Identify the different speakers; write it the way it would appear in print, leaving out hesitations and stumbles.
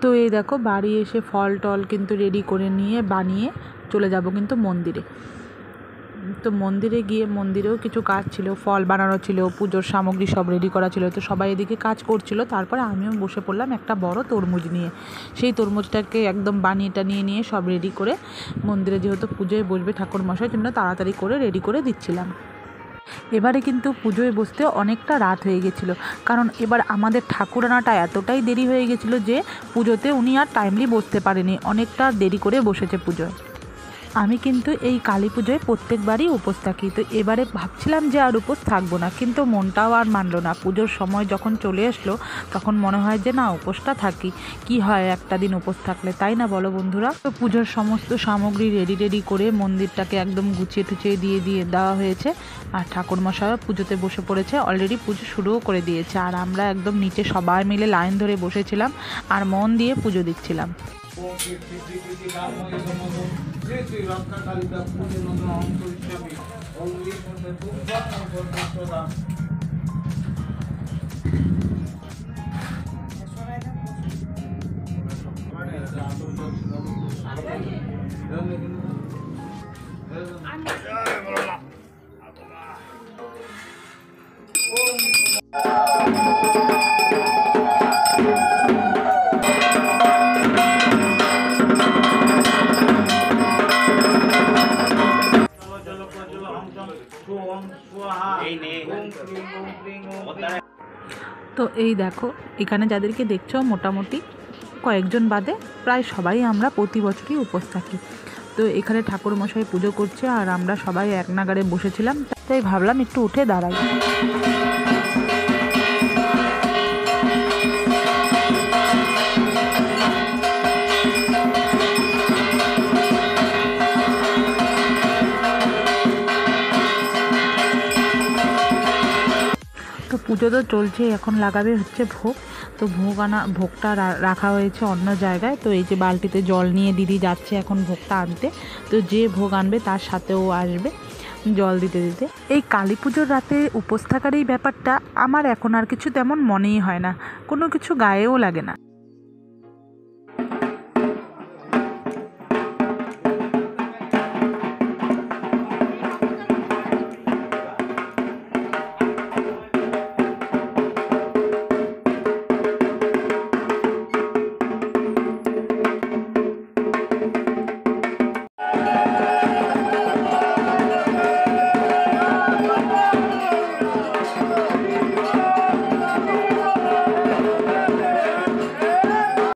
Speaker 1: তো এই দেখো বাড়ি এসে ফল টল কিন্তু রেডি করে নিয়ে বানিয়ে চলে যাব কিন্তু মন্দিরে। তো মন্দিরে গিয়ে মন্দিরেও কিছু কাজ ছিল, ফল বানানো ছিল, পুজোর সামগ্রী সব রেডি করা ছিল। তো সবাই এদিকে কাজ করছিল, তারপরে আমিও বসে পড়লাম একটা বড় তরমুজ নিয়ে। সেই তরমুজটাকে একদম নিয়ে সব রেডি করে মন্দিরে, যেহেতু পুজোয় বসবে ঠাকুরমশাইয়ের জন্য, তাড়াতাড়ি করে রেডি করে দিচ্ছিলাম। এবারে কিন্তু পুজোয় বসতে অনেকটা রাত হয়ে গেছিলো, কারণ এবার আমাদের ঠাকুর আনাটা এতটাই দেরি হয়ে গেছিলো যে পুজোতে উনি আর টাইমলি বসতে পারেনি, অনেকটা দেরি করে বসেছে পুজোয়। আমি কিন্তু এই কালী পুজোয় প্রত্যেকবারই উপোস থাকি। তো এবারে ভাবছিলাম যে আর উপোস থাকবো না, কিন্তু মনটাও আর মানলো না। পুজোর সময় যখন চলে আসলো তখন মনে হয় যে না, উপোসটা থাকি, কি হয় একটা দিন উপোস থাকলে, তাই না বলো বন্ধুরা? তো পুজোর সমস্ত সামগ্রী রেডি করে মন্দিরটাকে একদম গুছিয়ে টুচিয়ে দিয়ে দেওয়া হয়েছে। আর ঠাকুরমশাইও পুজোতে বসে পড়েছে, অলরেডি পুজো শুরুও করে দিয়েছে। আর আমরা একদম নিচে সবাই মিলে লাইন ধরে বসেছিলাম আর মন দিয়ে পুজো দিচ্ছিলাম। তো এই দেখো এখানে যাদেরকে দেখছো মোটামুটি কয়েকজন বাদে প্রায় সবাই আমরা প্রতি বছরই উপোস থাকি। তো এখানে ঠাকুরমশাই পুজো করছে আর আমরা সবাই এক নাগাড়ে বসেছিলাম, তাই ভাবলাম একটু উঠে দাঁড়াই। তো পুজো তো চলছে, এখন লাগাবে হচ্ছে ভোগ। তো ভোগটা রাখা হয়েছে অন্য জায়গায়। তো এই যে বালতিতে জল নিয়ে দিদি যাচ্ছে এখন ভোগটা আনতে। তো যে ভোগ আনবে তার সাথেও আসবে জল দিতে। এই কালী পুজোর রাতে উপোস থাকার এই ব্যাপারটা আমার এখন আর কিছু তেমন মনেই হয় না, কোনো কিছু গায়েও লাগে না।